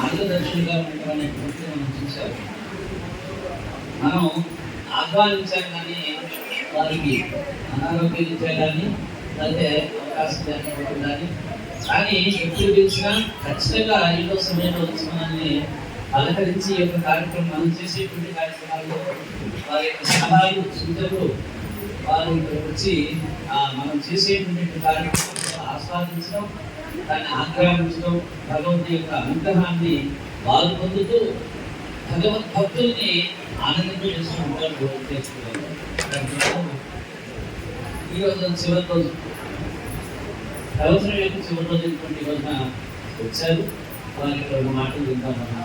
మార్గదర్శులుగా ఉన్నటువంటి మనం చూశారు. మనం ఆహ్వానించాం కానీ వారికి అనారోగ్యం ఇచ్చేయాలని అయితే అవకాశం కానీ కానీ ఎప్పుడు పిలిచినా ఖచ్చితంగా ఏదో సమయంలో వచ్చి మనల్ని అలంకరించి ఈ యొక్క కార్యక్రమం మనం చేసేటువంటి కార్యక్రమాల్లో వారి యొక్క సలహాలు సూచనలు వారు వచ్చి మనం చేసేటువంటి కార్యక్రమాలు ఆస్వాదించడం, దాన్ని ఆగ్రహించడం, భగవంతుని యొక్క అనుగ్రహాన్ని వారు పొందుతూ భగవద్భక్తుల్ని ఆనందించేస్తూ ఉంటారు. ఈరోజు చివరి రోజు సంవత్సరం యొక్క చివరి రోజు రోజున వచ్చారు. వారికి రెండు మాటలు విందామన్నా.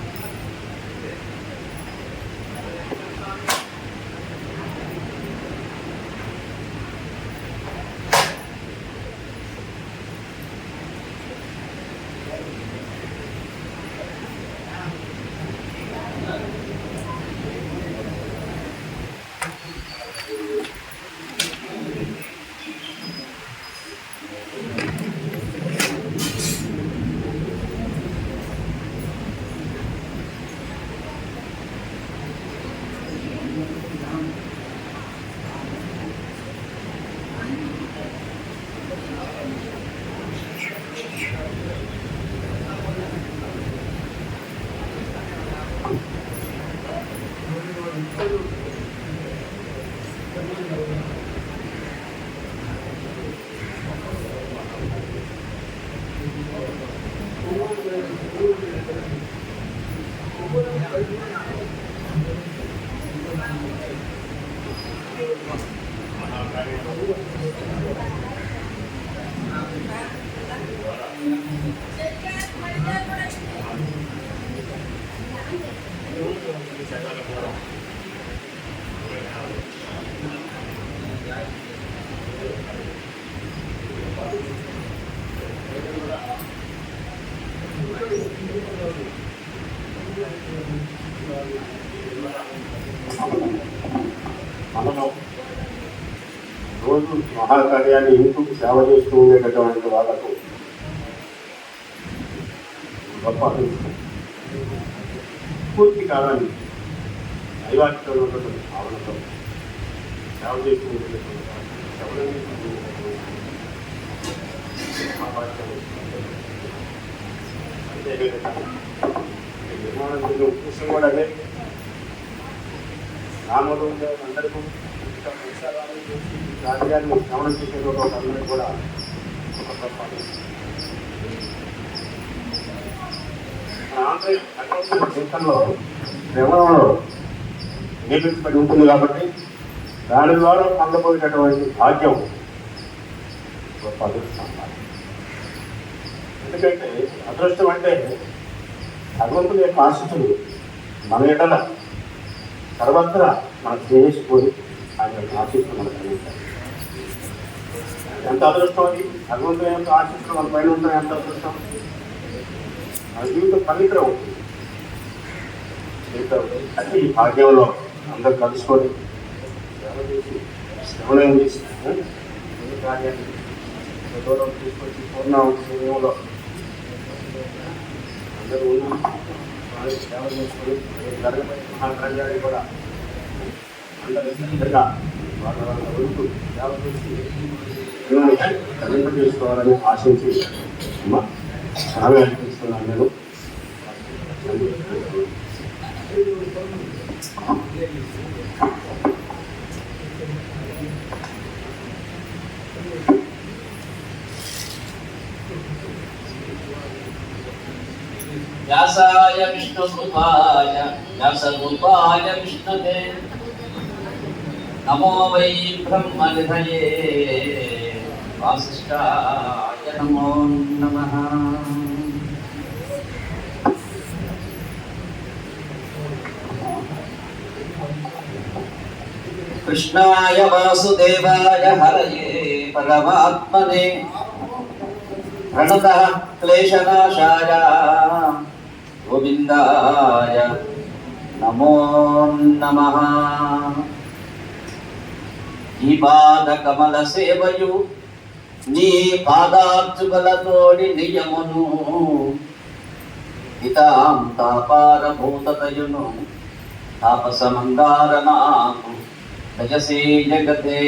మనము రోజు మహాకార్యాన్ని ఇంటికి సేవ చేస్తూ ఉండేటటువంటి వాళ్ళకు గొప్ప పూర్తి కాలాన్ని దైవాధితో ఉన్నటువంటి భావనతో సేవ చేస్తూ ఉండేటటువంటి నిర్మాణం ఉద్దేశం కూడా అదే. రాముడు అందరికీ కార్యాన్ని శ్రవణం చేసేటువంటి అందరికీ కూడా ఒక గొప్ప దేశంలో శ్రవణంలో నియమించబడి ఉంటుంది కాబట్టి దాని ద్వారా పొందబోయేటటువంటి భాగ్యం గొప్ప అదృష్టం. ఎందుకంటే అదృష్టం అంటే భగవంతుని యొక్క ఆశిస్తులు మన ఎడల సర్వత్రా మనకు చేసిపోయి ఆయన యొక్క ఆశిస్తులు మనకు కలిగించాలి. ఎంత అదృష్టం అది! భగవంతుని యొక్క ఆశిస్తులు మన పైన ఉంటాయి. ఎంత అదృష్టం! మన జీవితం పవిత్రం అవుతుంది. అంటే ఈ భాగ్యంలో అందరూ కలుసుకొని శ్రవణం చేసి కార్యాన్ని దూరం తీసుకొచ్చి పూర్ణ సమయంలో అందరూ ఉన్న సేవ చేసుకొని జరగబోయే మహాకార్యాన్ని కూడా అందరూ దగ్గరగా వాళ్ళ వరకు సేవ చేసి కరెంట్ చేసుకోవాలని ఆశించి చాలా అనిపిస్తున్నాను నేను. వ్యాసాయ విష్ణురూపాయ వ్యాసరూపాయ విష్ణుదే నమో వై బ్రహ్మనిధయే వాసిష్ఠాయ నమో నమః. కృష్ణాయ వాసుదేవాయ హరయే పరమాత్మనే ప్రణతః క్లేశనాశాయ గోవిందాయ నమో నమః. ఈ పాద కమల సేవయు నీ పాదార్చుకలతోడి నియమును హితాం తాపారభూతతయును తాపసమందారనాకు భజసే జగతే.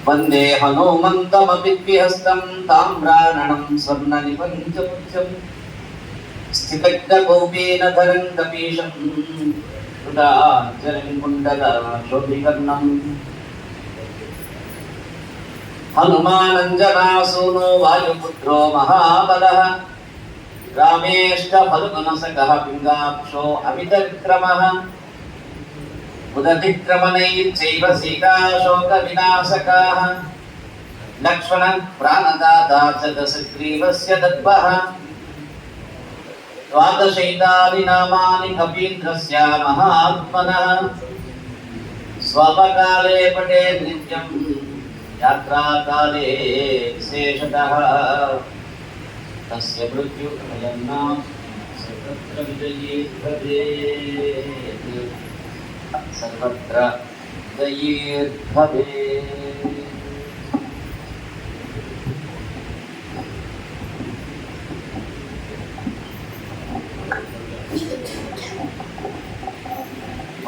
వందే హనుమంతమపి ద్విహస్తం తామ్రానణం స్వర్ణ నిపంచముఖ్యం స్థితజ్ఞకౌపేన ధరం కపీశం కుండలశోభికర్ణం. హనుమానంజనాసూనో వాయుపుత్రో మహాబలః రామేష్ట ఫల్గుణసఖః పింగాక్షో అమితవిక్రమః ఉదతిక్రమణైశ్చైవ సీతాశోకవినాశకాః లక్ష్మణః ప్రాణదాతా చ దశగ్రీవస్య దద్భః ద్వాదశైతాని నామాని కపీంద్రస్య మహాత్మనః స్వపకాలే పఠేత్ నిత్యం యాత్రాకాలే విశేషతః తస్య మృత్యుః భయం సర్వత్ర విజయీర్భవేత్ సర్వత్ర విజయీర్భవేత్.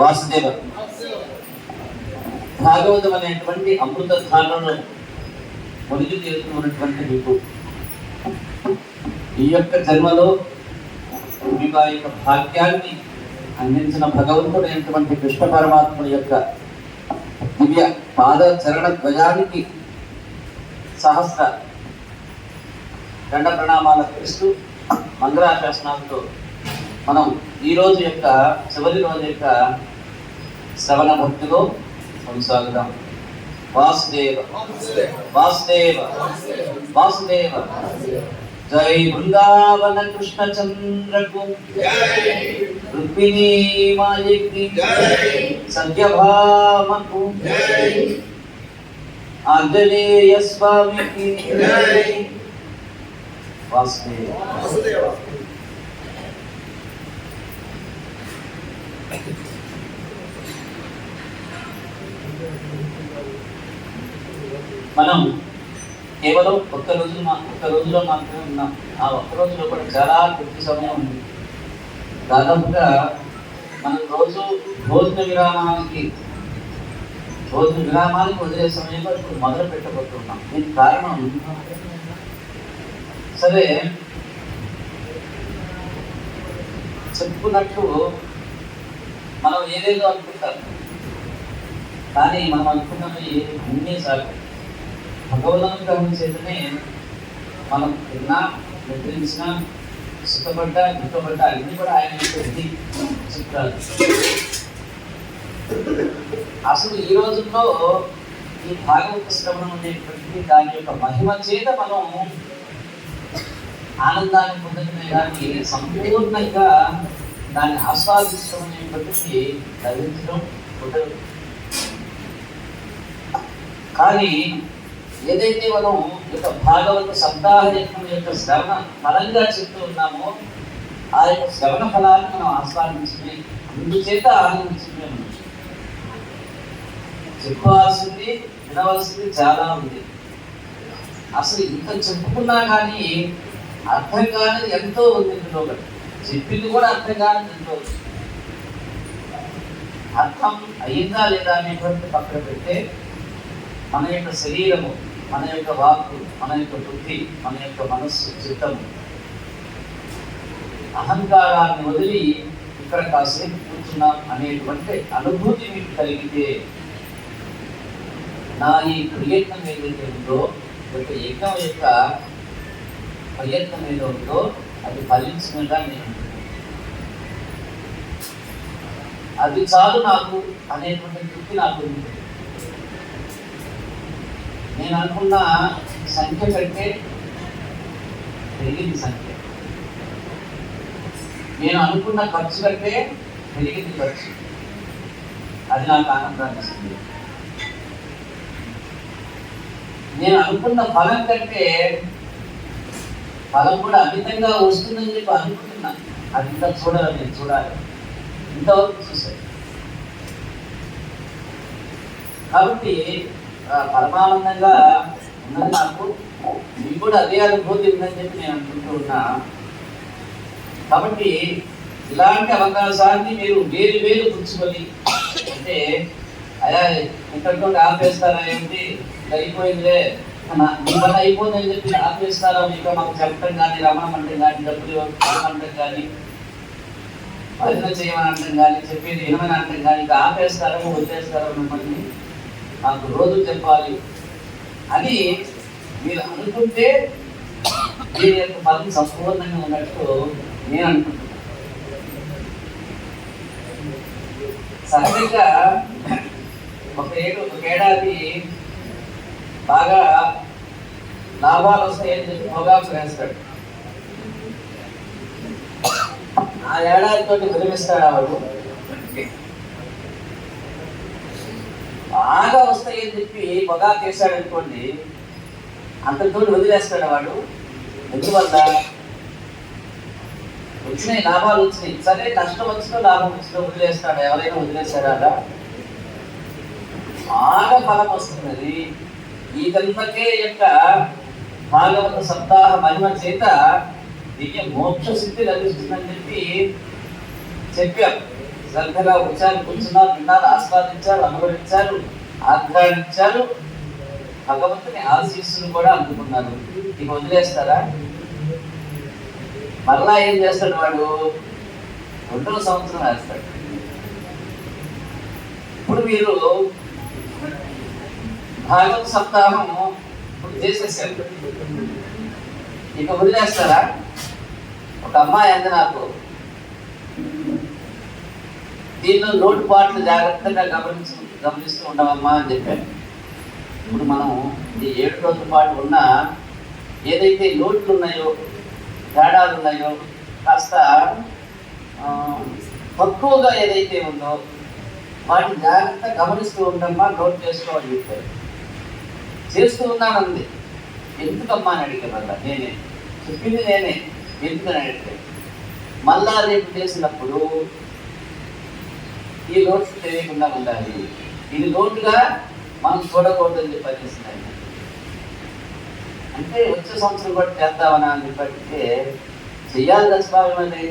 వాసుదేవ భాగవతం అనేటువంటి అమృత ధారణను మునిగి తీరుతున్నటువంటి మీకు ఈ యొక్క జన్మలో మీకు ఆ యొక్క భాగ్యాన్ని అందించిన భగవంతుడైనటువంటి కృష్ణ పరమాత్ముడి యొక్క దివ్య పాద చరణ ధ్వజానికి సహస్ర దండ ప్రణామాలు అర్పిస్తూ మంగళాశాసనాలతో మనం ఈ రోజు యొక్క చివరి రోజు యొక్క శ్రవణ భక్తిలో కొనసాగుదాం. వాసుదేవ వాసుదేవ వాసుదేవ. జై బృందావన కృష్ణ చంద్రకు రుక్మిణీ మాయకి సత్యభామకు ఆంజనేయ స్వామికి వాసుదేవ. మనం కేవలం ఒక్క రోజులో మాత్రమే ఉన్నాం. ఆ ఒక్క రోజులో కూడా చాలా కొద్ది సమయం ఉంది. దాదాపుగా మనం రోజు భోజన విరామానికి వదిలే సమయంలో ఇప్పుడు మొదలు పెట్టబోతున్నాం. దీనికి కారణం సరే చెప్పుకున్నట్లు మనం ఏదేదో అనుకుంటాం, కానీ మనం అనుకున్నవి అన్నీ సార్ భగవదనుగ్రహం చేతనే మనం తిన్నా నిద్రించినా సుఖపడ్డా దుఃఖపడ్డా అన్ని కూడా ఆయన విధి చిత్రాలు. అసలు ఈ రోజుల్లో ఈ భాగవత శ్రవణం అనేటువంటి దాని యొక్క మహిమ చేత మనం ఆనందాన్ని పొందడమే కానీ సంపూర్ణంగా దాన్ని ఆస్వాదించడం అనేటువంటిది లభించడం కుదరదు. కానీ ఏదైతే మనం యొక్క భాగవత సప్తాహ యజ్ఞం యొక్క శ్రవణ ఫలంగా చెప్తూ ఉన్నామో ఆ యొక్క శ్రవణ ఫలాన్ని మనం ఆస్వాదించమే, అందుచేత ఆనందించమే. మనం చెప్పవలసింది వినవలసింది చాలా ఉంది. అసలు ఇంత చెప్పుకున్నా కానీ అర్థం కానిది ఎంతో ఉంది. ఇందులో చెప్పింది కూడా అర్థం కానిది ఎంతో ఉంది. అర్థం అయిందా లేదా అనేటువంటి పక్కన పెడితే మన యొక్క శరీరము, మన యొక్క వాక్కు, మన యొక్క బుద్ధి, మన యొక్క మనస్సు, చిత్తము, అహంకారాన్ని వదిలి ఇక్కడ కాసేపు కూర్చున్నాం అనేటువంటి అనుభూతి మీకు కలిగితే నా ఈ ప్రయత్నం ఏదైతే ఉందో, యొక్క యజ్ఞం యొక్క ప్రయత్నం ఏదో ఉందో అది ఫలించినగా నేను అది చాలు నాకు అనేటువంటి తృప్తి నాకు ఉంది. నేను అనుకున్న సంఖ్య కంటే పెరిగింది సంఖ్య, నేను అనుకున్న ఖర్చు కంటే పెరిగింది ఖర్చు. అది నాకు ఆనందాన్ని ఇస్తుంది. నేను అనుకున్న ఫలం కంటే ఫలం కూడా అమితంగా వస్తుందని చెప్పి అనుకుంటున్నా. అది ఇంకా చూడాలి, నేను చూడాలి. ఇంతవరకు చూసాను. కాబట్టి పరమానందంగా ఉన్నది నాకు. మీకు కూడా అదే అనుభూతి ఉందని చెప్పి నేను అనుకుంటూ ఉన్నా. కాబట్టి ఇలాంటి అవకాశాన్ని మీరు వేరు వేరు పుచ్చుకొని, అంటే అయా ఇక్కడితో ఆపేస్తారా ఏమిటి, అయిపోయిందిలే మీ పని అయిపోతుందని చెప్పి ఆపేస్తారా, మీకు మాకు చెప్పడం కానీ, రమణమంటం కానీ, డబ్బులు అనటం కానీ, భజన చేయమని అంటాం కానీ, చెప్పేది వినమని అంటాం కానీ, ఇంకా ఆపేస్తారా వదిలేస్తారా మిమ్మల్ని, మాకు రోజు చెప్పాలి అని మీరు అనుకుంటే దీని యొక్క ఫలం సంపూర్ణంగా ఉన్నట్టు నేను అనుకుంటున్నాను. సహజంగా ఒక ఏడాది బాగా లాభాలు వస్తాయని చెప్పి పొగాకు వేస్తాడు. ఆ ఏడాదితో విరమిస్తాడు వాడు. బాగా వస్తాయని చెప్పి పొగాకు వేసాడు అనుకోండి, అంతతో వదిలేస్తాడు వాడు. ఎందువల్ల వచ్చినాయి, లాభాలు వచ్చినాయి, సరే నష్టం వచ్చినా లాభం వచ్చినా వదిలేస్తాడు. ఎవరైనా వదిలేస్తాడా? బాగా ఫలం వస్తున్నది. ఈ కల్పకే యొక్క భాగవత సప్తాహ మహిమ చేత దివ్య మోక్ష సిద్ధి లభిస్తుందని చెప్పారు. శ్రద్ధగా వచ్చారు, కూర్చున్నారు, విన్నారు, ఆస్వాదించారు, అనుభవించారు, ఆగ్రహించారు, భగవంతుని ఆశీస్సులు కూడా అందుకున్నారు. ఇక వదిలేస్తారా? మరలా ఏం చేస్తాడు వాడు? 2వ సంవత్సరం వేస్తాడు. ఇప్పుడు మీరు భాగవత సప్తాహం ఇప్పుడు చేసేసారు, ఇక వదిలేస్తారా? ఒక అమ్మాయి అంది నాకు, దీనిలో లోటుపాట్లు జాగ్రత్తగా గమనిస్తూ ఉండవమ్మా అని చెప్పాను. ఇప్పుడు మనం ఈ 7 రోజుల పాటు ఉన్న ఏదైతే లోట్లు ఉన్నాయో, తేడాలు ఉన్నాయో, కాస్త తక్కువగా ఏదైతే ఉందో వాటిని జాగ్రత్త గమనిస్తూ ఉండమ్మా, నోట్ చేసుకోవాలని చెప్పారు. చేస్తూ ఉన్నానంది. ఎందుకమ్మా అని అడిగాను. మళ్ళా నేనే చెప్పింది, నేనే ఎందుకని అడిగాను. మళ్ళా రేపు చేసినప్పుడు ఈ లోటు తెలియకుండా ఉండాలి, ఇది లోటుగా మనం చూడకూడదని చెప్పి అనిపిస్తున్నాయి. అంటే వచ్చే సంవత్సరం కూడా చేద్దామని అని చెప్పి చెయ్యాలి కదా స్వామి అని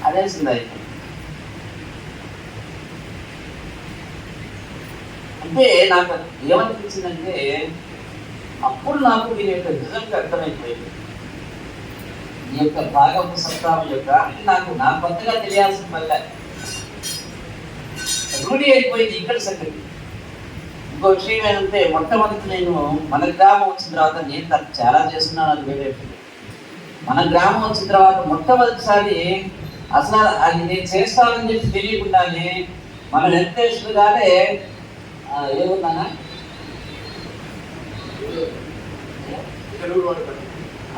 అనేసింది. అయితే అంటే నాకు ఏమనిపించిందంటే, అప్పుడు నాకు దీని యొక్క నిజంగా అర్థమైపోయింది. ఈ యొక్క భాగవత సప్తాహం యొక్క అంటే నా కొత్తగా తెలియాల్సిన వల్ల రూఢి అయిపోయింది ఇక్కడ సంగతి. ఇంకో విషయం ఏంటంటే, మొట్టమొదటి నేను మన గ్రామం వచ్చిన తర్వాత, నేను చాలా చేస్తున్నాను, అది వేరే. మన గ్రామం వచ్చిన తర్వాత మొట్టమొదటిసారి అసలు అది నేను చేస్తానని చెప్పి తెలియకుండానే మన వెంకటేశ్వరుగానే ఏమున్నానా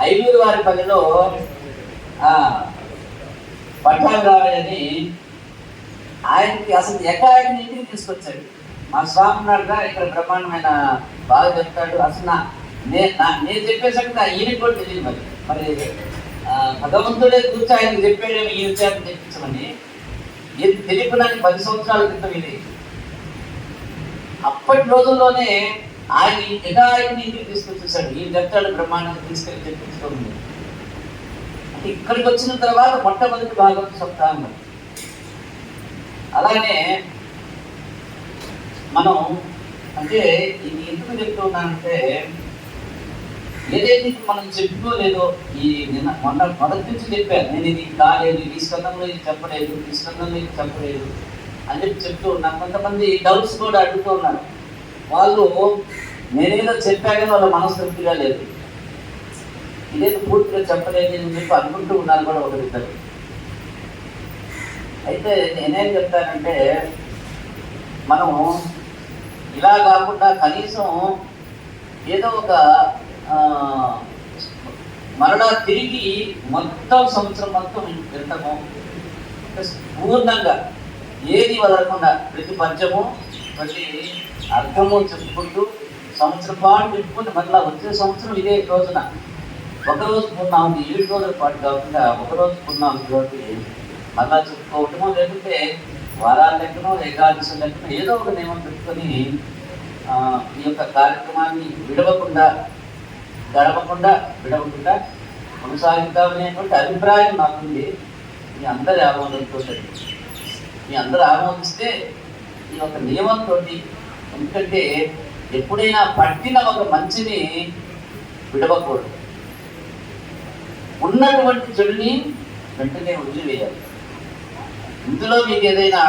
ఐదూరు వారి పనిలో పట్టాభిరామయ్య అని ఆయనకి అసలు ఎకాయని ఇంటికి తీసుకొచ్చాడు. మా స్వామి ఉన్నాడుగా, ఇక్కడ బ్రహ్మాండమైన బాగా చెప్తాడు. అసలు నేను చెప్పేసరికి ఈయనకి కూడా తెలియదు. మరి భగవంతుడే కూర్చో ఆయనకి చెప్పాడేమో ఈ విషయాన్ని చెప్పించమని. ఇది తెలియకుండానే 10 సంవత్సరాల క్రితం ఇది. అప్పటి రోజుల్లోనే ఆయన ఎకాయని ఇంటికి తీసుకొచ్చేసాడు. ఈయన చెప్తాడు బ్రహ్మాండం తీసుకెళ్ళి చెప్పించుకోండి. అంటే ఇక్కడికి వచ్చిన తర్వాత మొట్టమొదటి భాగవత సప్తాహం. అలానే మనం అంటే ఇది ఎందుకు చెప్తూ ఉన్నానంటే, ఏదైతే మనం చెప్పుకోలేదో, ఈ మొదటి నుంచి చెప్పాను నేను, ఇది కాలేదు, ఈ స్కందంలో ఇది చెప్పలేదు, ఈ స్కందంలో ఇది చెప్పలేదు అని చెప్తూ ఉన్నాను. కొంతమంది డౌట్స్ కూడా అడుగుతూ ఉన్నారు. వాళ్ళు నేనేదో చెప్పాకని వాళ్ళ మనస్తృప్తిగా లేదు, ఇదేదో పూర్తిగా చెప్పలేదు అని చెప్పి అనుకుంటూ ఉన్నారు కూడా ఒకరిద్దరు. అయితే నేనేం చెప్తానంటే, మనం ఇలా కాకుండా కనీసం ఏదో ఒక మరలా తిరిగి మొత్తం సంవత్సరం మొత్తం వింటము, పూర్ణంగా ఏది వదలకుండా ప్రతి పద్యము ప్రతి అర్థము చెప్పుకుంటూ సంవత్సరం పాటు చెప్పుకుంటే మళ్ళీ వచ్చే సంవత్సరం ఇదే రోజున ఒకరోజు పూర్ణాహుతి, 7 రోజుల పాటు కాకుండా ఒకరోజు పూర్ణాహుతి మళ్ళా చెప్పుకోవటము, లేకుంటే వారాల లెక్కనో ఏకాదశి లెక్కనో ఏదో ఒక నియమం పెట్టుకొని ఈ యొక్క కార్యక్రమాన్ని విడవకుండా కొనసాగిద్దామనేటువంటి అభిప్రాయం నాకుంది. మీ అందరి ఆమోదంతో మీ అందరూ ఆమోదిస్తే ఈ యొక్క నియమంతో, ఎందుకంటే ఎప్పుడైనా పట్టిన ఒక మంచిని విడవకూడదు, ఉన్నటువంటి చెడుని వెంటనే వదిలివేయాలి. ఇందులో మీకు ఏదైనా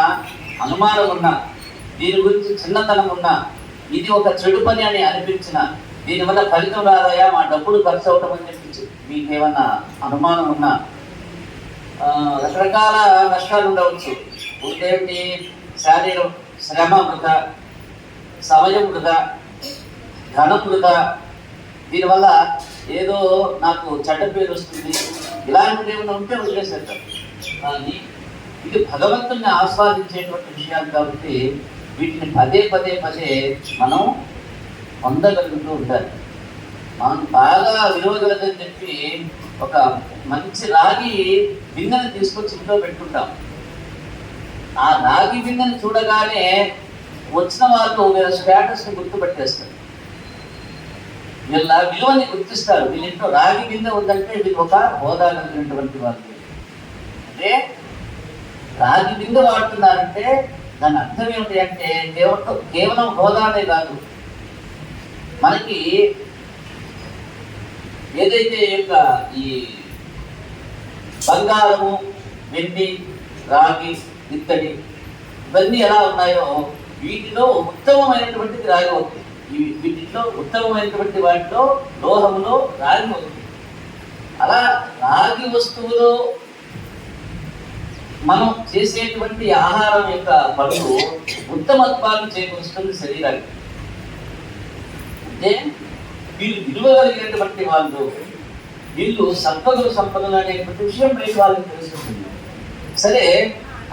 అనుమానం ఉన్నా, దీని గురించి చిన్నతనం ఉన్నా, ఇది ఒక చెడు పని అని అనిపించిన, దీనివల్ల ఫలితం రాదయా, మా డబ్బులు ఖర్చు అవటం అని చెప్పి మీకు ఏమన్నా అనుమానం ఉన్నా, రకరకాల నష్టాలు ఉండవచ్చు. ఉదేమిటి, శారీరం శ్రమ వృధా, సమయం వృధా, ధనం వృధా, దీనివల్ల ఏదో నాకు చెడ్డ పేరు వస్తుంది, ఇలాంటివి ఏమైనా ఉంటే వదిలేసేస్తారు. కానీ ఇది భగవంతుని ఆస్వాదించేటువంటి విషయాలు కాబట్టి వీటిని పదే మనం పొందగలుగుతూ ఉండాలి. మనం బాగా విలువగలదని చెప్పి ఒక మంచి రాగి బిందెను తీసుకొచ్చి ఇంట్లో పెట్టుకుంటాం. ఆ రాగి బిందెను చూడగానే వచ్చిన వాళ్ళు వీళ్ళ స్టేటస్ని గుర్తుపెట్టేస్తారు, వీళ్ళ విలువని గుర్తిస్తారు. వీళ్ళింట్లో రాగి బిందె ఉందంటే వీళ్ళు ఒక హోదా కలిగినటువంటి వాళ్ళు. అంటే రాగి బిందె వాడుతున్నారంటే దాని అర్థం ఏమిటి అంటే కేవలం హోదానే కాదు, మనకి ఏదైతే ఈ బంగారము, వెండి, రాగి, ఇత్తడి ఇవన్నీ ఎలా ఉన్నాయో వీటిలో ఉత్తమమైనటువంటిది రాగి అవుతుంది. వీటిలో ఉత్తమమైనటువంటి వాటిలో లోహములో రాగి అవుతుంది. అలా రాగి వస్తువులో మనం చేసేటువంటి ఆహారం యొక్క పనులు ఉత్తమత్వాన్ని చేకూరుస్తుంది శరీరానికి. అంటే వీళ్ళు విలువగలిగినటువంటి వాళ్ళు, వీళ్ళు సంపదలు అనేటువంటి విషయం బయట వాళ్ళకి తెలుస్తుంది. సరే,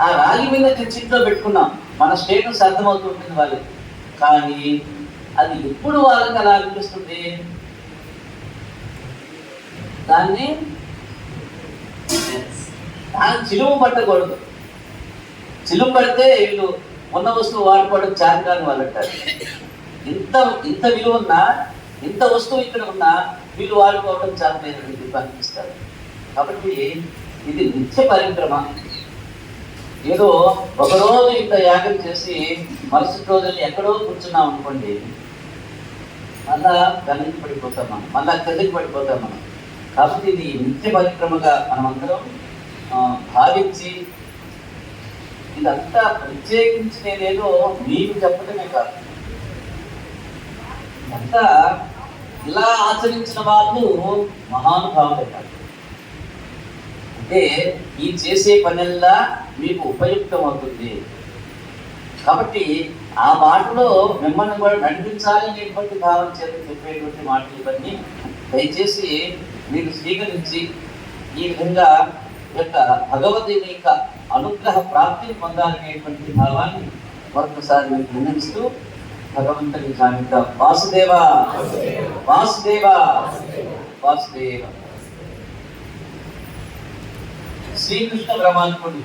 ఆ రాగి మీద చర్చింట్లో పెట్టుకున్నాం, మన స్టేటస్ అర్థమవుతుంటుంది వాళ్ళకి. కానీ అది ఎప్పుడు వాళ్ళకి అలా అనిపిస్తుంది, దాన్ని చిలుము పట్టకూడదు. చిలుము పడితే వీళ్ళు ఉన్న వస్తువు వాడుకోవడం చారికాని వాళ్ళు అంటారు. ఇంత విలువ ఉన్నా, ఇంత వస్తువు ఇక్కడ ఉన్నా వీళ్ళు వాడుకోవడం చాలలేదని చెప్పి అనిపిస్తారు. కాబట్టి ఇది నిత్య పరిక్రమ. ఏదో ఒకరోజు ఇంత యాగం చేసి మరుసటి రోజులు ఎక్కడో కూర్చున్నాం అనుకోండి, మళ్ళా గల్లికి పడిపోతాం మనం, మళ్ళా కిందకి పడిపోతాం మనం. కాబట్టి ఇది నిత్య పరిక్రమగా మనమందరం భావించి, ఇదంతా ప్రత్యేకించి నేనేదో మీకు చెప్పడమే కాదు, ఇదంతా ఇలా ఆచరించిన వాళ్ళు మహానుభావులే కాదు. అంటే ఈ చేసే పనిల్లా మీకు ఉపయుక్తం అవుతుంది. కాబట్టి ఆ మాటలో మిమ్మల్ని కూడా నడిపించాలి అనేటువంటి భావన చేత చెప్పేటువంటి మాటలు ఇవన్నీ దయచేసి మీరు స్వీకరించి ఈ విధంగా యొక్క భగవద్గీత యొక్క అనుగ్రహ ప్రాప్తిని పొందాలనేటువంటి భావాన్ని మరొకసారి మీకు విన్నవిస్తూ భగవంతుని సాగిద్దాం. వాసుదేవ వాసుదేవ వాసుదేవ. శ్రీకృష్ణ పరమాత్ముడు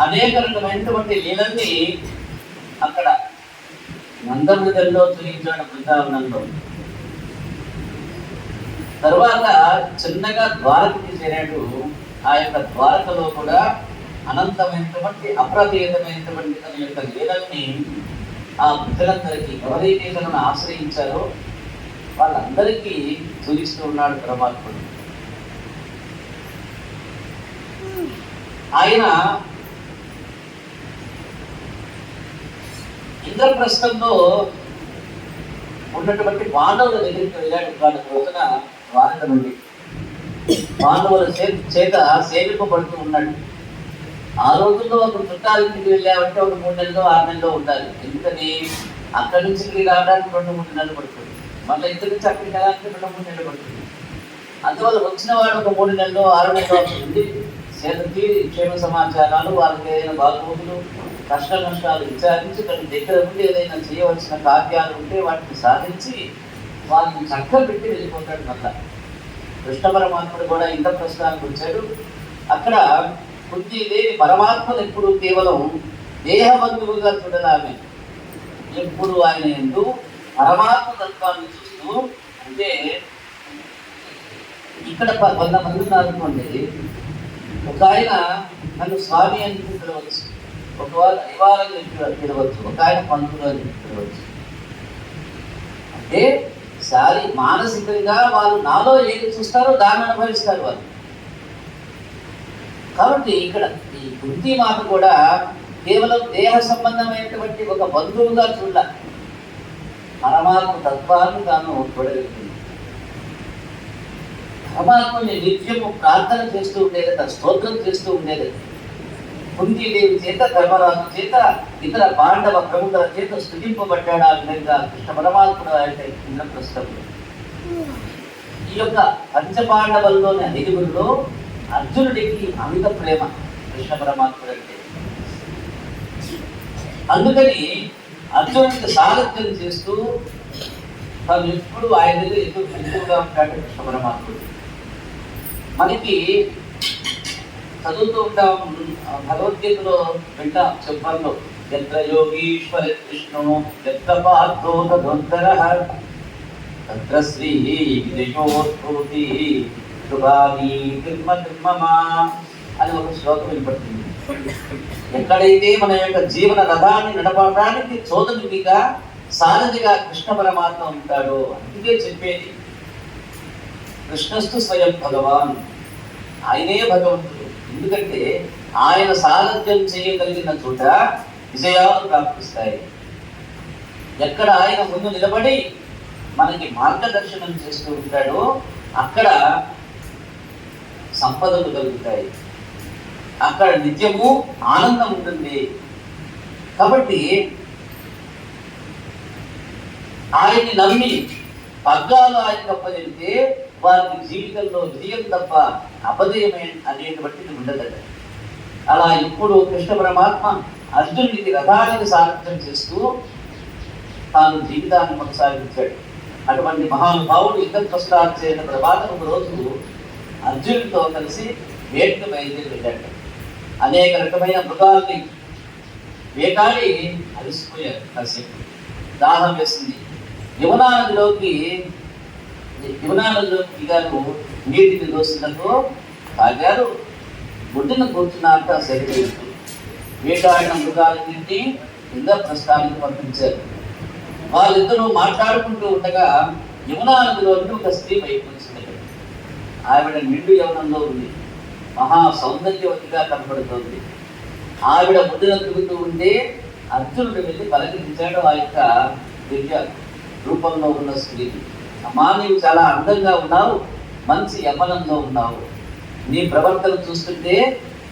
అనేక రకమైనటువంటి లీలల్ని అక్కడ నందమృదంలో చూపించాడు, బృందావనంలో. తర్వాత చిన్నగా ద్వారకకి చేరాడు. ఆ యొక్క ద్వారకలో కూడా అనంతమైనటువంటి అప్రతీతమైనటువంటి తన యొక్క లీలల్ని ఆ ప్రజలందరికీ ఎవరైతే తనను ఆశ్రయించారో వాళ్ళందరికీ చూపిస్తూ ఉన్నాడు పరమాత్ముడు. ఆయన ఇంద్రప్రస్థంలో ఉన్నటువంటి పాండవుల దగ్గరికి వెళ్ళాడు. వాళ్ళ రోజున వారణ నుండి పాండవుల చేత సేవింపబడుతూ ఉన్నాడు. ఆ రోజుల్లో ఒక చుట్టాలింటికి వెళ్ళామంటే ఒక 3 నెలలో 6 నెలలో ఉండాలి. ఎందుకని అక్కడి నుంచి ఇక్కడికి రావడానికి 2-3 నెలలు పడుతుంది, మళ్ళీ ఇక్కడి నుంచి అక్కడికి వెళ్ళడానికి 2-3 నెలలు పడుతుంది. అందువల్ల వచ్చిన వాడు ఒక 3 నెలలో 6 నెలలో అవుతుంది. చేతి క్షేమ సమాచారాలు, వాళ్ళకి ఏదైనా బాగోగులు, కష్ట నష్టాలు విచారించి తన దగ్గర ఉండి ఏదైనా చేయవలసిన కార్యాలు ఉంటే వాటిని సాధించి వాళ్ళని చక్కగా పెట్టి వెళ్ళిపోతాడు. మళ్ళా కృష్ణ పరమాత్ముడు కూడా ఇంద్రప్రస్థానికి వచ్చాడు. అక్కడ కుంతీదేవి పరమాత్మను ఎప్పుడు కేవలం దేహబంధువుగా చూడలామే, ఎప్పుడు ఆయన ఎందు పరమాత్మ తత్వాన్ని చూస్తూ, అంటే ఇక్కడ 100 మంది ఉన్నారనుకోండి, ఒక ఆయన నన్ను స్వామి అని పిలవచ్చు, ఒకవారు అనివార్యం పిలవచ్చు, ఒక ఆయన పంతులు అని పిలవచ్చు. అంటే మానసికంగా వాళ్ళు నాలో ఏది చూస్తారో దాన్ని అనుభవిస్తారు వాళ్ళు. కాబట్టి ఇక్కడ ఈ కుంతీ మాత కూడా కేవలం దేహ సంబంధమైనటువంటి ఒక బంధువుగా చూడ, పరమాత్మ తత్వాన్ని తాను చూడగలుగుతుంది. పరమాత్మని నిత్యము ప్రార్థన చేస్తూ ఉండేది, స్తోత్రం చేస్తూ ఉండేది. కుంతీదేవి చేత, ధర్మరాజు చేత, ఇతర పాండవ ప్రముఖుల చేత స్థుతింపబడ్డాడు ఆ విధంగా కృష్ణ పరమాత్ముడు ఆయన ఇంద్రప్రస్థంలో. ఈ యొక్క పంచపాండవుల్లోని ఐదుగురిలో అర్జునుడికి అమిత ప్రేమ కృష్ణ పరమాత్ముడు అంటే. అందుకని అర్జునుడికి సారథ్యం చేస్తూ తను ఎప్పుడు ఆయన దగ్గర ఎక్కువగా ఉంటాడు కృష్ణ పరమాత్ముడు. మనకి చదువుతూ ఉంటాం, భగవద్గీతలో వింటాం చెప్పంలో, ఎత్ర యోగీశ్వర కృష్ణు ఎత్ర పార్థో తదోత్తరః తత్ర శ్రీ విజయోద్భూతి శుభాని తిర్మమా అని ఒక శ్లోకం వినపడుతుంది. ఎక్కడైతే మన యొక్క జీవన రథాన్ని నడపడానికి చోదకుడిగా సారథిగా కృష్ణ పరమాత్మ ఉంటాడో, అందుకే చెప్పేది కృష్ణస్తు స్వయం భగవాన్, ఆయనే భగవంతుడు. ఎందుకంటే ఆయన సారథ్యం చేయగలిగిన చోట విజయాలు ప్రాప్తిస్తాయి. ఎక్కడ ఆయన ముందు నిలబడి మనకి మార్గదర్శనం చేస్తూ ఉంటాడో అక్కడ సంపదలు కలుగుతాయి, అక్కడ నిత్యము ఆనందం ఉంటుంది. కాబట్టి ఆయన్ని నమ్మి పగ్గాలు ఆయన తప్పజెడితే వారికి జీవితంలో విజయం తప్ప అపజయమే అనేటువంటిది ఉండదట. అలా ఇప్పుడు కృష్ణ పరమాత్మ అర్జునుడికి రథానికి సారథ్యం చేస్తూ తాను జీవితాన్ని కొనసాగించాడు. అటువంటి మహానుభావుడు ఇంద్రప్రస్థానం చేసిన తర్వాత ఒక రోజు అర్జునుడితో కలిసి వేటకు బయలుదేరి వెళ్ళాడు. అనేక రకమైన మృగాల్ని వేటాడి అలసిపోయారు. కాసేపు దాహం వేసింది. యమునా నదిలోకి దిగారు. నీటిని దోసినతో తాగారు. ఒడ్డున కూర్చున్నాక శరీరం వేటాడిన మృగాలన్నింటినీ ఇంద్రప్రస్థానానికి పంపించారు. వాళ్ళిద్దరూ మాట్లాడుకుంటూ ఉండగా యమునా నదిలోకి ఒక స్త్రీ బయటకు వచ్చింది. ఆవిడ నిండు యవనంలో ఉంది, మహా సౌందర్యవతిగా కనపడుతోంది. ఆవిడ ఒడ్డున తిరుగుతూ ఉంటే అర్జునుడు వెళ్ళి పలకరించాడు ఆ యొక్క దివ్య రూపంలో ఉన్న స్త్రీని. అమ్మా, నీవు చాలా అందంగా ఉన్నావు, మంచి యవ్వనంలో ఉన్నావు. నీ ప్రవర్తన చూస్తుంటే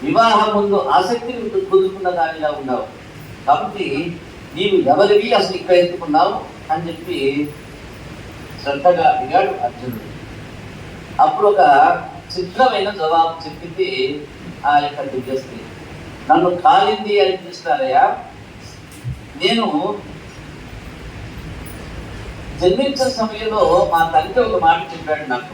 వివాహం ముందు ఆసక్తిని కుదురుకున్న దానిలా ఉన్నావు. కాబట్టి నీవు ఎవరివి, అసలు ఇక్కడ ఎత్తుకున్నావు అని చెప్పి శ్రద్ధగా అడిగాడు అర్జునుడు. అప్పుడు ఒక చిత్రమైన జవాబు చెప్పింది ఆ యొక్క దివ్య స్త్రీ. నన్ను కాలింది అని పిలుస్తారయ్యా, నేను జన్మించిన సమయంలో మా తండ్రి ఒక మాట చెప్పాడు నాకు.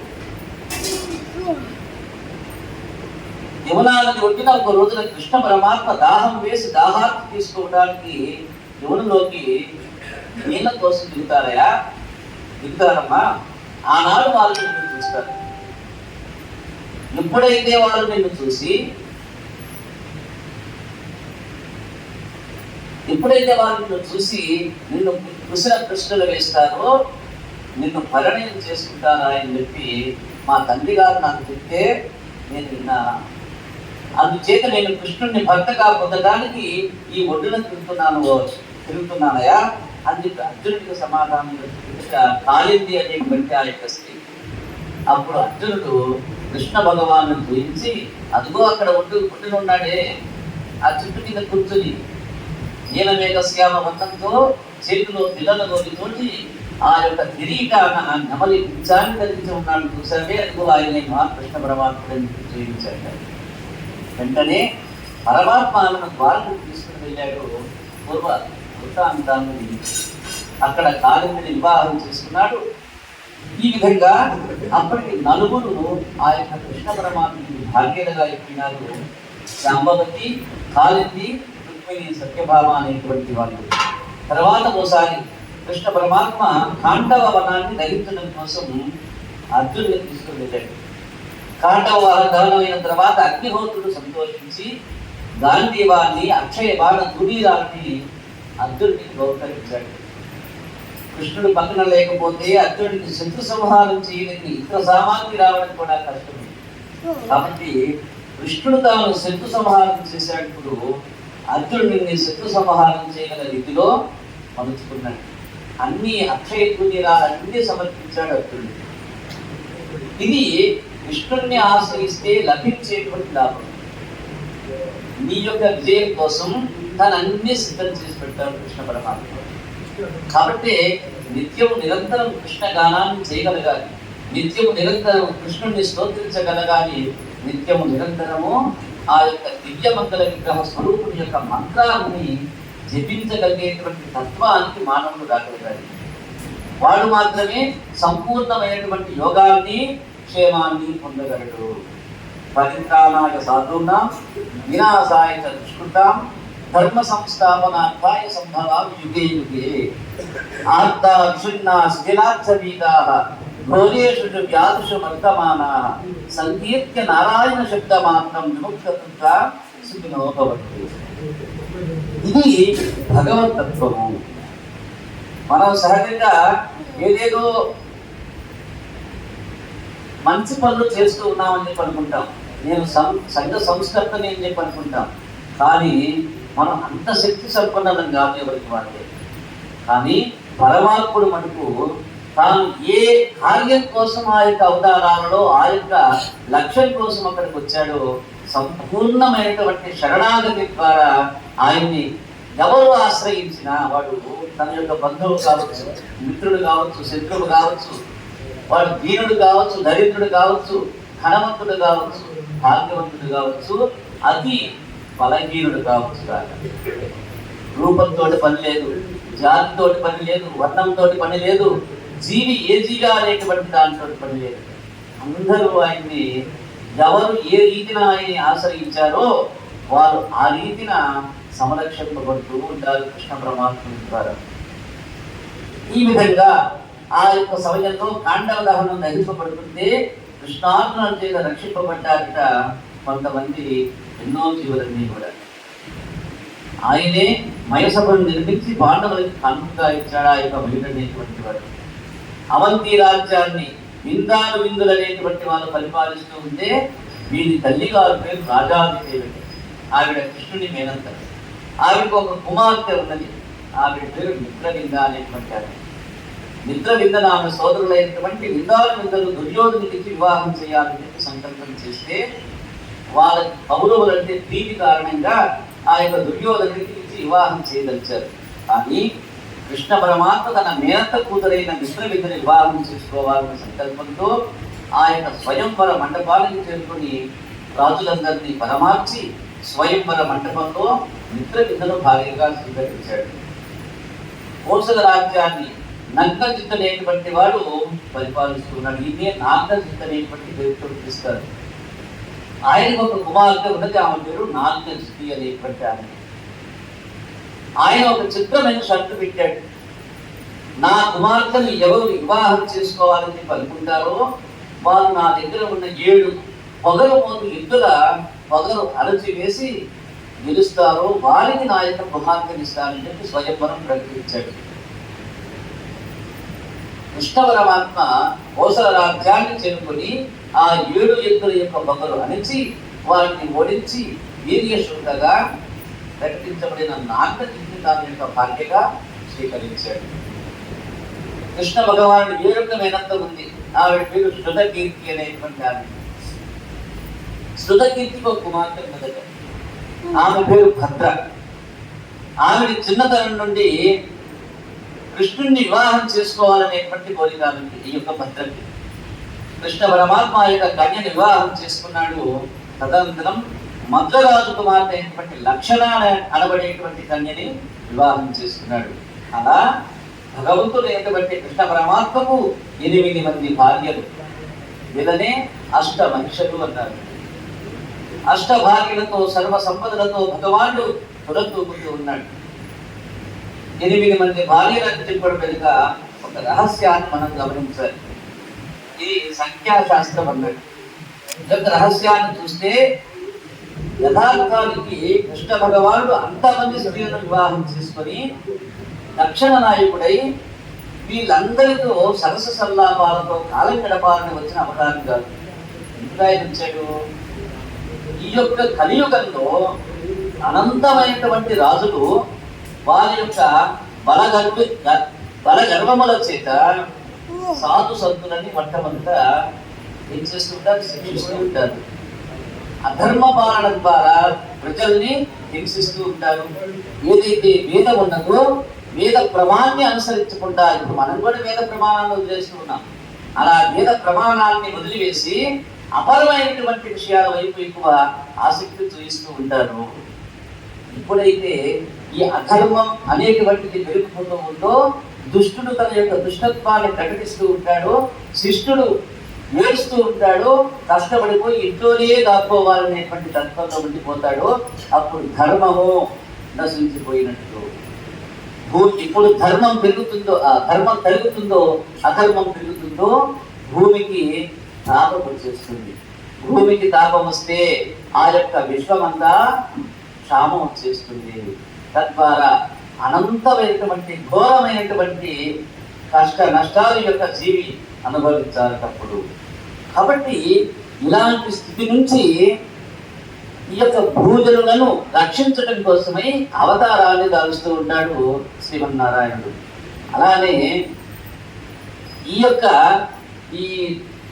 యమునా నది ఒడ్డున ఒక రోజున కృష్ణ పరమాత్మ దాహం వేసి దాహార్తి తీసుకోవడానికి యమునలోకి నీళ్ళ కోసం దిగుతారమ్మా. ఆనాడు వాళ్ళు నిన్ను చూస్తారు. ఎప్పుడైతే వాళ్ళు నిన్ను చూసి నిన్ను కుశల ప్రశ్నలు వేస్తారో నిన్ను పరిణయం చేసుకుంటారా అని చెప్పి మా తండ్రి గారు నాకు చెప్తే నేను విన్నాను. అందుచేత నేను కృష్ణుడిని భర్తగా పొందడానికి ఈ ఒడ్డున తిరుగుతున్నానయా అని చెప్పి అర్జునుడికి సమాధానం కాలింది అనేటువంటి ఆ యొక్క స్త్రీ. అప్పుడు అర్జునుడు కృష్ణ భగవాను గురించి, అదిగో అక్కడ ఒడ్డున ఉన్నాడే ఆ చుట్టు కింద కూర్చొని నీలమేఘశ్యామ వర్ణంతో చేతిలో పిల్లలతోటి ఆ యొక్క కిరీటాన ఆ నెమలి పింఛాన్ని ధరించి ఉన్నాడు. చూసావే, అదిగో ఆయన కృష్ణ పరమాత్ముడిని చూపించాడు. వెంటనే పరమాత్మ ఆమెను ద్వారకు తీసుకుని వెళ్ళాడు. పూర్వ వృత్తాంతాన్ని అక్కడ కాలిందిని వివాహం చేసుకున్నాడు. ఈ విధంగా అప్పటికి నలుగురు ఆ యొక్క కృష్ణ పరమాత్మని భాగ్యులుగా ఎక్కినారు. శాంబవతి, కాళింది, రుక్మిణి, సత్యభామ అనేటువంటి వాళ్ళు. తర్వాత ఒకసారి కృష్ణ పరమాత్మ ఖాండవ వనాన్ని దహించడం కోసం అర్జునుడిని తీసుకుని వెళ్ళాడు. ఖాండవ దహనం అయిన తర్వాత అగ్నిహోత్రుడు సంతోషించి గాంధీవాన్ని, అక్షయ బాణ తునీరాన్ని అర్జునుడికి బహుకరించాడు. కృష్ణుడు పక్కన లేకపోతే అర్జునుడికి శత్రు సంహారం చేయడానికి ఇతర సామాగ్రి రావడం కూడా కష్టమే. కాబట్టి కృష్ణుడు తాను శత్రు సంహారం చేసేటప్పుడు అర్జునుడిని శత్రు సంహారం చేయగల రీతిలో మలుచుకున్నాడు. అన్ని అక్షయ తునీరాలన్నీ సమర్పించాడు అర్జునుడు. ఇది కృష్ణుడిని ఆశ్రయిస్తే లభించేటువంటి లాభం. నీ యొక్క విజయం కోసం తను అన్ని సిద్ధం చేసి పెట్టాడు కృష్ణ పరమాత్మ. కాబట్టి నిత్యం నిరంతరం కృష్ణ గానాన్ని చేయగలగాలి, నిత్యము నిరంతరం కృష్ణుడిని స్తోత్రించగలగాలి, నిత్యము నిరంతరము ఆ యొక్క దివ్యమంగళ విగ్రహ స్వరూపుని యొక్క మంత్రాన్ని జపించగలిగేటువంటి తత్వానికి మానవుడు రాగలగాలి. వాడు మాత్రమే సంపూర్ణమైనటువంటి యోగాన్ని, క్షేమాన్ని పొందగలడు. పరిత్రాణాయ సాధూనాం వినాశాయ చ దుష్కృతాం ధర్మ సంస్థాపనార్థాయ సంభవామి యుగే యుగే. ఆర్తా విషున్నా శిథిలాచ్చవీదాః ఘోరేషు చ వ్యాధుషు వర్తమానాః సంకీర్త్య నారాయణ శబ్దమాత్రం విముక్తత్వా సుఖినో భవంతు. ఇది భగవతత్వము. మనం సహజంగా ఏదేదో మంచి పనులు చేస్తూ ఉన్నామని చెప్పి అనుకుంటాం, నేను సంఘ సంస్కర్తని అని చెప్పి అనుకుంటాం. కానీ మనం అంత శక్తి సంపన్నం కాదు ఎవరికి వాడే. కానీ పరమాత్ముడు మనకు తాను ఏ కార్యం కోసం ఆ యొక్క అవతారాలలో ఆ యొక్క లక్ష్యం కోసం అక్కడికి వచ్చాడో సంపూర్ణమైనటువంటి శరణాగతి ద్వారా ఆయన్ని ఎవరు ఆశ్రయించినా వాడు తన యొక్క బంధువులు కావచ్చు, మిత్రుడు కావచ్చు, శత్రువు కావచ్చు, వాడు దీనుడు కావచ్చు, దరిద్రుడు కావచ్చు, ధనవంతుడు కావచ్చు, భాగ్యవంతుడు కావచ్చు, అతి బలహీనుడు కావచ్చు. రూపంతో పని లేదు, జాతితో పని లేదు, వర్ణంతో పని లేదు, జీవి ఏ జీగా అనేటువంటి దానితో పని లేదు. అందరూ ఆయన్ని ఎవరు ఏ రీతిన ఆయన్ని ఆశ్రయించారో వారు ఆ రీతిన సంరక్షింపబడుతూ ఉంటారు కృష్ణ పరమాత్మ ద్వారా. ఈ విధంగా ఆ యొక్క సమయంలో కాండవ దహనం దహింపబడుతుంటే కృష్ణార్జునుల చేత రక్షింపబడ్డారట కొంతమంది, ఎన్నో జీవులన్నీ కూడా. ఆయనే మయసభను నిర్మించి పాండవులకి కానుకగా ఇచ్చాడు ఆ యొక్క బయటనేటువంటి వాడు. అవంతి రాజ్యాన్ని విందాలు విందులు అనేటువంటి వాళ్ళు పరిపాలిస్తూ ఉంటే వీరి తల్లి గారి పేరు రాజాదిదేవి. ఆవిడ కృష్ణుని మేనంత. ఆవిడకు ఒక కుమార్తె ఉన్నది, ఆవిడ పేరు మిత్రవింద అనేటువంటి ఆవిడ. మిత్రవిందను ఆమె సోదరులైనటువంటి విందాలు విందలు దుర్యోధనుడికి వివాహం చేయాలని చెప్పి సంకల్పం చేస్తే వాళ్ళకి కౌరవులంటే ప్రీతి కారణంగా ఆ యొక్క దుర్యోధనుడికి ఇచ్చి వివాహం చేయదలిచారు. కానీ కృష్ణ పరమాత్మ తన మేనత్త కూతురైన మిత్రవిందని వివాహం చేసుకోవాలన్న సంకల్పంతో ఆ యొక్క స్వయంవర మండపానికి చేరుకొని రాజులందరినీ పరమార్చి స్వయంవర మండపంలో మిత్రవిందను భార్యగా స్వీకరించాడు. కోసల రాజ్యాన్ని నగ్నజిత్తనేటువంటి వాడు పరిపాలిస్తున్నాడు. ఇదే నాగజిత్తనేటువంటి పేరుతో పిలుస్తారు. ఆయనకు ఒక కుమార్తె ఉన్నది, ఆమె పేరు నాగజిత్తి అనేటువంటి ఆమె. ఆయన ఒక చిత్రమైన షరతు పెట్టాడు. నా కుమార్తెను ఎవరు వివాహం చేసుకోవాలని చెప్పి అనుకుంటారో వాళ్ళు నా దగ్గర ఉన్న 7 పొగలు మోతు ఎద్దుల పొగలు అరచి వేసి గెలుస్తారో వారిని నా యొక్క కుమార్తెని ఇస్తానని చెప్పి స్వయంవరం ప్రకటించాడు. కృష్ణ పరమాత్మ కోసల రాజ్యాన్ని చేరుకొని ఆ 7 ఎద్దుల యొక్క పొగలు అణిచి వారిని ఓడించి వీర్యశుద్ధగా ప్రకటించబడిన నాగజిత్తి దాని యొక్క భాగ్యగా స్వీకరించాడు. కృష్ణ భగవానుడు వేరొక మేనత్త ఉంది, ఆవిడ పేరు శృతకీర్తి అనేటువంటి ఆమె. శృతకీర్తికి ఒక కుమార్తె ఉన్నదట, ఆమె పేరు భద్ర. ఆవిడ చిన్నతనం నుండి కృష్ణుడిని వివాహం చేసుకోవాలనేటువంటి కోరిక ఉంది ఈ యొక్క భద్రకి. కృష్ణ పరమాత్మ ఆ యొక్క కన్యని వివాహం చేసుకున్నాడు. తదనంతరం మద్రరాజు కుమార్తె అయినటువంటి లక్షణ అనబడేటువంటి కన్యని వివాహం చేసుకున్నాడు. అలా భగవంతుడు అయినటువంటి కృష్ణ పరమాత్మకు 8 మంది భార్యలు, వీళ్ళనే అష్టమహిషలు అన్నారు. అష్టభాగ్యులతో సర్వ సంపదలతో భగవానుడు తులతూపుతూ ఉన్నాడు. 8 మంది భార్యలను చెప్పడం వెనుక ఒక రహస్యాన్ని మనం గమనించాలి. ఇది సంఖ్యాశాస్త్రం అన్నాడు. ఈ యొక్క రహస్యాన్ని చూస్తే యథార్థానికి కృష్ణ భగవానుడు అంతమంది స్త్రీలను వివాహం చేసుకొని దక్షిణ నాయకుడై వీళ్ళందరితో సరస సల్లాపాలతో కాలం గడపాలని వచ్చిన అవతారం కాదు. ఇంకా వచ్చాడు ఈ యొక్క కలియుగంలో అనంతమైనటువంటి రాజులు వారి యొక్క బల గర్వముల చేత సాధు సంతులని మొట్టమొదట ఏం చేస్తుంటారు, శిక్షిస్తూ ఉంటారు. అధర్మ పాలన ద్వారా ప్రజల్ని హింసిస్తూ ఉంటారు. ఏదైతే వేదం ఉన్నదో వేద ప్రమాణాన్ని అనుసరించకుండా, ఇప్పుడు మనం కూడా వేద ప్రమాణాన్ని వదిలేస్తూ ఉన్నాం, అలా వేద ప్రమాణాన్ని వదిలివేసి అపరమైనటువంటి విషయాల వైపు ఎక్కువ ఆసక్తి చూపిస్తూ ఉంటారు. ఎప్పుడైతే ఈ అధర్మం అనేటువంటిది పెరిగిపోతూ ఉందో దుష్టుడు తన యొక్క దుష్టత్వాన్ని ప్రకటిస్తూ ఉంటాడు, శిష్టుడు ఏడుస్తూ ఉంటాడు, కష్టపడిపోయి ఇంట్లోనే దాక్కోవాలనేటువంటి తత్వంలో ఉండిపోతాడు. అప్పుడు ధర్మము నశించిపోయినట్టు. ఇప్పుడు ధర్మం పెరుగుతుందో, ధర్మం పెరుగుతుందో అధర్మం పెరుగుతుందో భూమికి తాపం వచ్చేస్తుంది. భూమికి తాపం వస్తే ఆ యొక్క విశ్వమంతా క్షామం వచ్చేస్తుంది. తద్వారా అనంతమైనటువంటి ఘోరమైనటువంటి కష్ట నష్టాల యొక్క జీవి అనుభవించాలటప్పుడు. కాబట్టి ఇలాంటి స్థితి నుంచి ఈ యొక్క భూజనులను రక్షించడం కోసమై అవతారాన్ని దాలుస్తూ ఉంటాడు శ్రీమన్నారాయణుడు. అలానే ఈ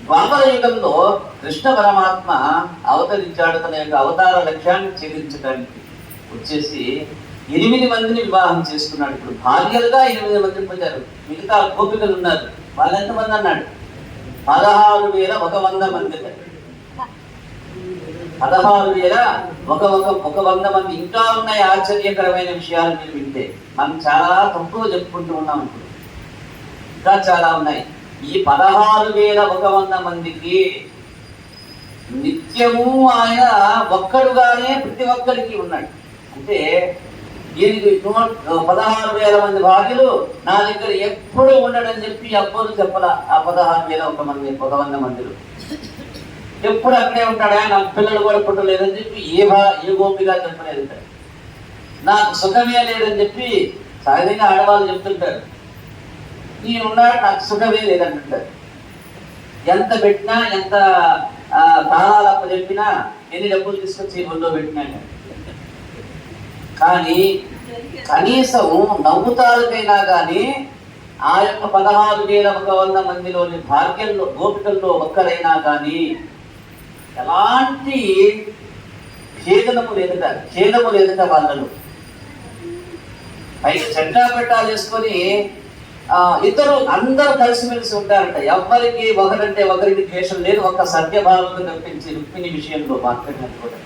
ద్వాపర యుగంలో కృష్ణ పరమాత్మ అవతరించాడు. తన యొక్క అవతార లక్ష్యాన్ని ఛేదించడానికి వచ్చేసి 8 మందిని వివాహం చేసుకున్నాడు. ఇప్పుడు భార్యలుగా 8 మంది పొందారు. మిగతా గోపికలు ఉన్నారు. వాళ్ళు ఎంతమంది అన్నాడు? 16,100 మంది. 16,100 మంది. ఇంకా ఉన్నాయి ఆశ్చర్యకరమైన విషయాలు మీరు వింటే. మనం చాలా తక్కువ చెప్పుకుంటూ ఉన్నాం. ఇప్పుడు ఇంకా చాలా ఉన్నాయి. ఈ 16,100 మందికి నిత్యము ఆయన ఒక్కడుగానే ప్రతి ఒక్కరికి ఉన్నాడు. అంటే దీనికి 16,000 మంది భార్యలు నా దగ్గర ఎప్పుడు ఉండడని చెప్పి ఎవ్వరు చెప్పాల. ఆ 16,100 మందిలో ఎప్పుడు అక్కడే ఉంటాడా, నాకు పిల్లలు కూడా పుట్టలేదని చెప్పి ఏ గోపిగా చెప్పలేదు. నాకు సుఖమే లేదని చెప్పి సహజంగా ఆడవాళ్ళు చెప్తుంటారు. నేను ఉన్నాడు, నాకు సుఖమే లేదంటుంటారు. ఎంత పెట్టినా, ఎంత తాళాలప్ప చెప్పినా, ఎన్ని డబ్బులు తీసుకొచ్చి ఒళ్ళో పెట్టినా కానీ కనీసం నవ్వుతారుకైనా కానీ ఆ యొక్క 16,100 మందిలోని భాగ్యంలో గోపికల్లో ఒక్కరైనా కానీ ఎలాంటి ఛేదము లేదట వాళ్ళను. పైకి చెడ్డా పెట్టాలు వేసుకొని ఇద్దరు అందరూ కలిసిమెలిసి ఉంటారంట. ఎవరికి ఒకరంటే ఒకరికి ద్వేషం లేదు. ఒక్క సత్యభావకు తప్పించి రుక్మిణి విషయంలో మాత్రమే అనుకోండి.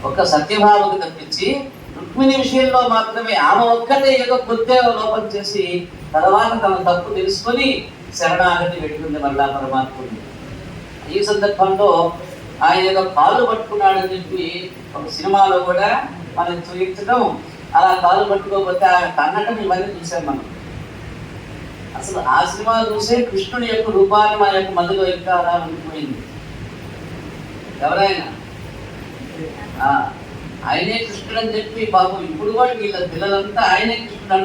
ఒక్క సత్యభావకు తప్పించి రుక్మిణి విషయంలో మాత్రమే ఆమె ఒక్కటే ఏదో కొద్దే లోపం చేసి తర్వాత తన తప్పు తెలుసుకొని శరణాగతి పెట్టుకుంది మళ్ళా పరమాత్ముడిని. ఈ సందర్భంలో ఆయన ఏదో కాళ్ళు పట్టుకున్నాడని చెప్పి ఒక సినిమాలో కూడా మనం చూపించడం, అలా కాళ్ళు పట్టుకోకపోతే ఆయన తన్నటం ఇవన్నీ చూసాం మనం. అసలు ఆ సినిమా చూసే కృష్ణుడి యొక్క రూపాన్ని మన యొక్క మధ్యలో ఇంకా అలా ఉండిపోయింది. ఎవరైనా ఆయనే కృష్ణుడు అని చెప్పి బాబు ఇప్పుడు కూడా వీళ్ళ పిల్లలంతా ఆయనే కృష్ణుడు